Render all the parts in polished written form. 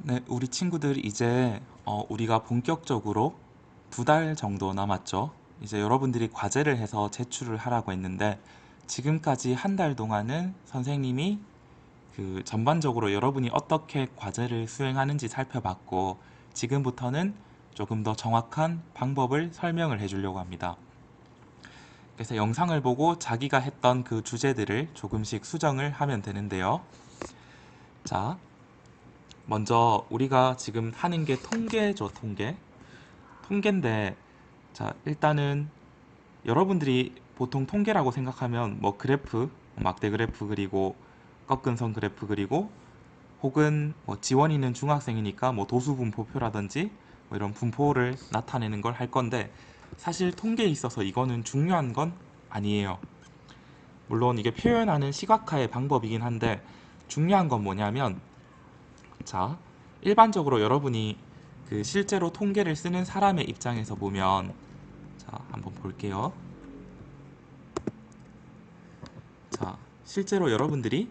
네, 우리 친구들 이제 우리가 본격적으로 2달 정도 남았죠. 이제 여러분들이 과제를 해서 제출을 하라고 했는데 지금까지 1달 동안은 선생님이 그 전반적으로 여러분이 어떻게 과제를 수행하는지 살펴봤고 지금부터는 조금 더 정확한 방법을 설명을 해주려고 합니다. 그래서 영상을 보고 자기가 했던 그 주제들을 조금씩 수정을 하면 되는데요. 자, 먼저 우리가 지금 하는 게 통계죠, 통계인데, 자, 일단은 여러분들이 보통 통계라고 생각하면 뭐 그래프, 막대 그래프 그리고 꺾은 선 그래프 그리고 혹은 뭐 지원 있는 중학생이니까 뭐 도수 분포표라든지 뭐 이런 분포를 나타내는 걸 할 건데, 사실 통계에 있어서 이거는 중요한 건 아니에요. 물론 이게 표현하는 시각화의 방법이긴 한데 중요한 건 뭐냐면, 자, 일반적으로 여러분이 그 실제로 통계를 쓰는 사람의 입장에서 보면, 자, 한번 볼게요. 자, 실제로 여러분들이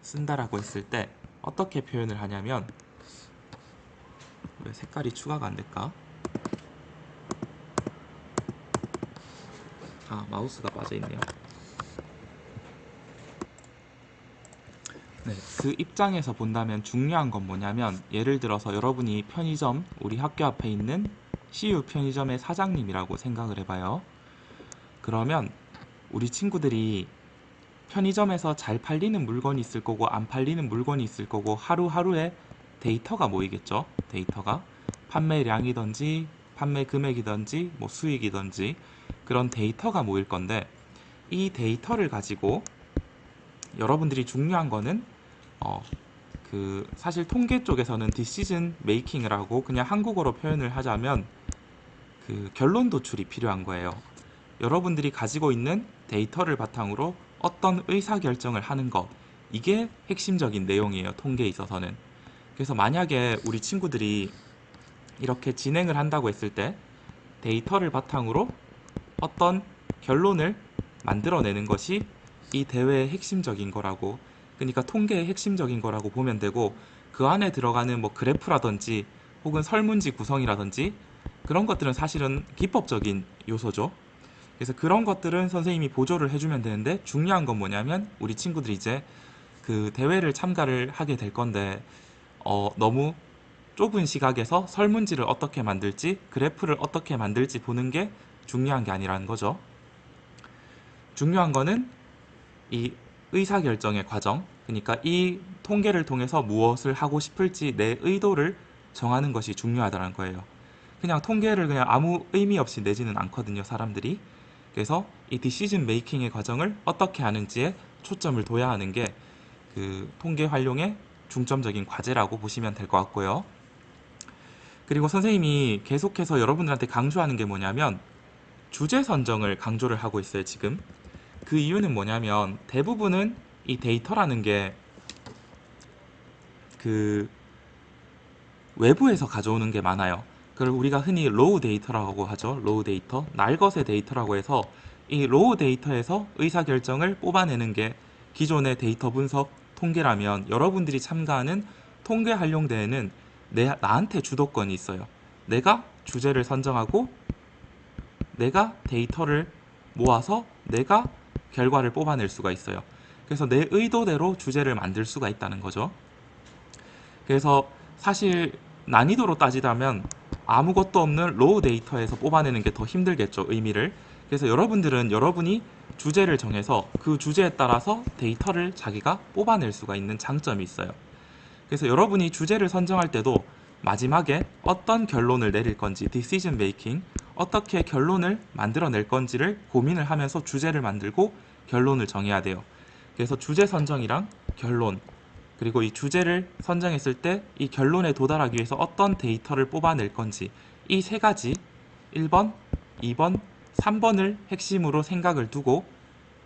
쓴다라고 했을 때 어떻게 표현을 하냐면, 왜 색깔이 추가가 안 될까? 아, 마우스가 빠져 있네요. 네, 그 입장에서 본다면 중요한 건 뭐냐면, 예를 들어서 여러분이 편의점, 우리 학교 앞에 있는 CU 편의점의 사장님이라고 생각을 해봐요. 그러면 우리 친구들이 편의점에서 잘 팔리는 물건이 있을 거고 안 팔리는 물건이 있을 거고 하루하루에 데이터가 모이겠죠. 데이터가 판매량이든지 판매 금액이든지 뭐 수익이든지 그런 데이터가 모일 건데, 이 데이터를 가지고 여러분들이 중요한 거는 사실 통계 쪽에서는 디시즌 메이킹을 하고 그냥 한국어로 표현을 하자면 그 결론 도출이 필요한 거예요. 여러분들이 가지고 있는 데이터를 바탕으로 어떤 의사결정을 하는 것, 이게 핵심적인 내용이에요, 통계에 있어서는. 그래서 만약에 우리 친구들이 이렇게 진행을 한다고 했을 때 데이터를 바탕으로 어떤 결론을 만들어내는 것이 이 대회의 핵심적인 거라고, 그러니까 통계의 핵심적인 거라고 보면 되고, 그 안에 들어가는 뭐 그래프라든지 혹은 설문지 구성이라든지 그런 것들은 사실은 기법적인 요소죠. 그래서 그런 것들은 선생님이 보조를 해주면 되는데, 중요한 건 뭐냐면 우리 친구들이 이제 그 대회를 참가를 하게 될 건데 너무 좁은 시각에서 설문지를 어떻게 만들지 그래프를 어떻게 만들지 보는 게 중요한 게 아니라는 거죠. 중요한 거는 이 의사결정의 과정, 그러니까 이 통계를 통해서 무엇을 하고 싶을지 내 의도를 정하는 것이 중요하다는 거예요. 그냥 통계를 그냥 아무 의미 없이 내지는 않거든요, 사람들이. 그래서 이 디시즌 메이킹의 과정을 어떻게 하는지에 초점을 둬야 하는 게 그 통계 활용의 중점적인 과제라고 보시면 될 것 같고요. 그리고 선생님이 계속해서 여러분들한테 강조하는 게 뭐냐면 주제 선정을 강조를 하고 있어요, 지금. 그 이유는 뭐냐면 대부분은 이 데이터라는 게 그 외부에서 가져오는 게 많아요. 그걸 우리가 흔히 로우 데이터라고 하죠. 로우 데이터, 날것의 데이터라고 해서 이 로우 데이터에서 의사결정을 뽑아내는 게 기존의 데이터 분석 통계라면, 여러분들이 참가하는 통계 활용대회는 나한테 주도권이 있어요. 내가 주제를 선정하고 내가 데이터를 모아서 내가 결과를 뽑아낼 수가 있어요. 그래서 내 의도대로 주제를 만들 수가 있다는 거죠. 그래서 사실 난이도로 따지자면 아무것도 없는 로우 데이터에서 뽑아내는 게 더 힘들겠죠, 의미를. 그래서 여러분들은 여러분이 주제를 정해서 그 주제에 따라서 데이터를 자기가 뽑아낼 수가 있는 장점이 있어요. 그래서 여러분이 주제를 선정할 때도 마지막에 어떤 결론을 내릴 건지, decision making, 어떻게 결론을 만들어낼 건지를 고민을 하면서 주제를 만들고 결론을 정해야 돼요. 그래서 주제 선정이랑 결론, 그리고 이 주제를 선정했을 때 이 결론에 도달하기 위해서 어떤 데이터를 뽑아낼 건지, 이 세 가지 1번, 2번, 3번을 핵심으로 생각을 두고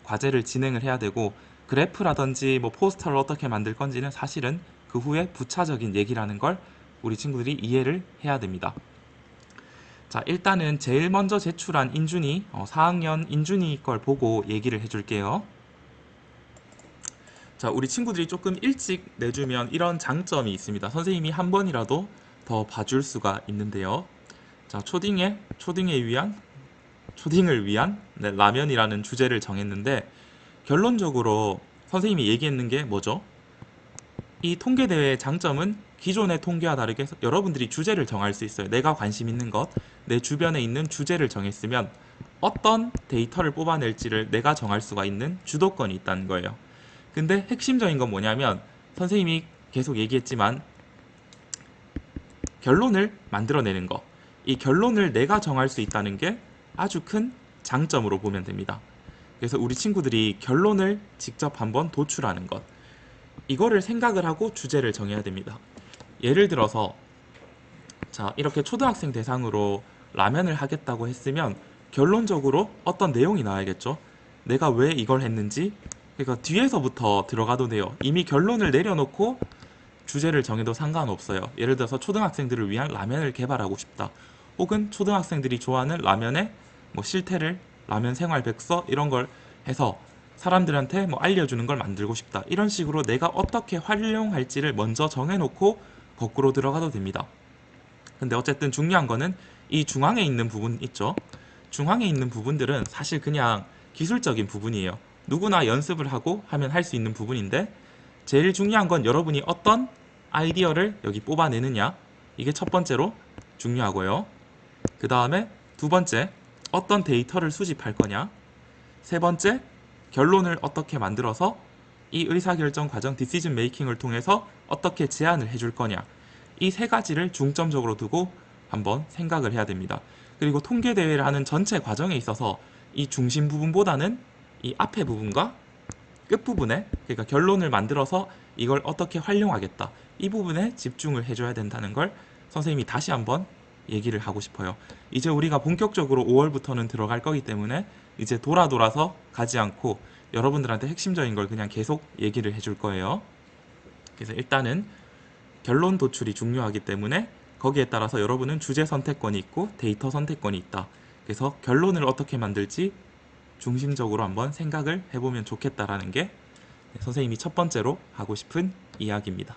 과제를 진행을 해야 되고, 그래프라든지 뭐 포스터를 어떻게 만들 건지는 사실은 그 후에 부차적인 얘기라는 걸 우리 친구들이 이해를 해야 됩니다. 자, 일단은 제일 먼저 제출한 인준이 4학년 인준이 걸 보고 얘기를 해줄게요. 자, 우리 친구들이 조금 일찍 내주면 이런 장점이 있습니다. 선생님이 한 번이라도 더 봐줄 수가 있는데요. 자, 초딩을 위한 네, 라면이라는 주제를 정했는데, 결론적으로 선생님이 얘기했는 게 뭐죠? 이 통계대회의 장점은 기존의 통계와 다르게 여러분들이 주제를 정할 수 있어요. 내가 관심 있는 것, 내 주변에 있는 주제를 정했으면 어떤 데이터를 뽑아낼지를 내가 정할 수가 있는 주도권이 있다는 거예요. 근데 핵심적인 건 뭐냐면, 선생님이 계속 얘기했지만 결론을 만들어내는 거, 이 결론을 내가 정할 수 있다는 게 아주 큰 장점으로 보면 됩니다. 그래서 우리 친구들이 결론을 직접 한번 도출하는 것, 이거를 생각을 하고 주제를 정해야 됩니다. 예를 들어서 자, 이렇게 초등학생 대상으로 라면을 하겠다고 했으면 결론적으로 어떤 내용이 나와야겠죠. 내가 왜 이걸 했는지. 그러니까 뒤에서부터 들어가도 돼요. 이미 결론을 내려놓고 주제를 정해도 상관없어요. 예를 들어서 초등학생들을 위한 라면을 개발하고 싶다. 혹은 초등학생들이 좋아하는 라면의 뭐 실태를, 라면 생활 백서 이런 걸 해서 사람들한테 뭐 알려주는 걸 만들고 싶다. 이런 식으로 내가 어떻게 활용할지를 먼저 정해놓고 거꾸로 들어가도 됩니다. 근데 어쨌든 중요한 거는 이 중앙에 있는 부분 있죠. 중앙에 있는 부분들은 사실 그냥 기술적인 부분이에요. 누구나 연습을 하고 하면 할 수 있는 부분인데, 제일 중요한 건 여러분이 어떤 아이디어를 여기 뽑아내느냐. 이게 첫 번째로 중요하고요. 그 다음에 두 번째, 어떤 데이터를 수집할 거냐. 세 번째, 결론을 어떻게 만들어서 이 의사결정 과정, 디시전 메이킹을 통해서 어떻게 제안을 해줄 거냐. 이 세 가지를 중점적으로 두고 한번 생각을 해야 됩니다. 그리고 통계대회를 하는 전체 과정에 있어서 이 중심 부분보다는 이 앞에 부분과 끝부분에, 그러니까 결론을 만들어서 이걸 어떻게 활용하겠다, 이 부분에 집중을 해줘야 된다는 걸 선생님이 다시 한번 얘기를 하고 싶어요. 이제 우리가 본격적으로 5월부터는 들어갈 거기 때문에 이제 돌아서 가지 않고 여러분들한테 핵심적인 걸 그냥 계속 얘기를 해줄 거예요. 그래서 일단은 결론 도출이 중요하기 때문에 거기에 따라서 여러분은 주제 선택권이 있고 데이터 선택권이 있다. 그래서 결론을 어떻게 만들지 중심적으로 한번 생각을 해보면 좋겠다라는 게 선생님이 첫 번째로 하고 싶은 이야기입니다.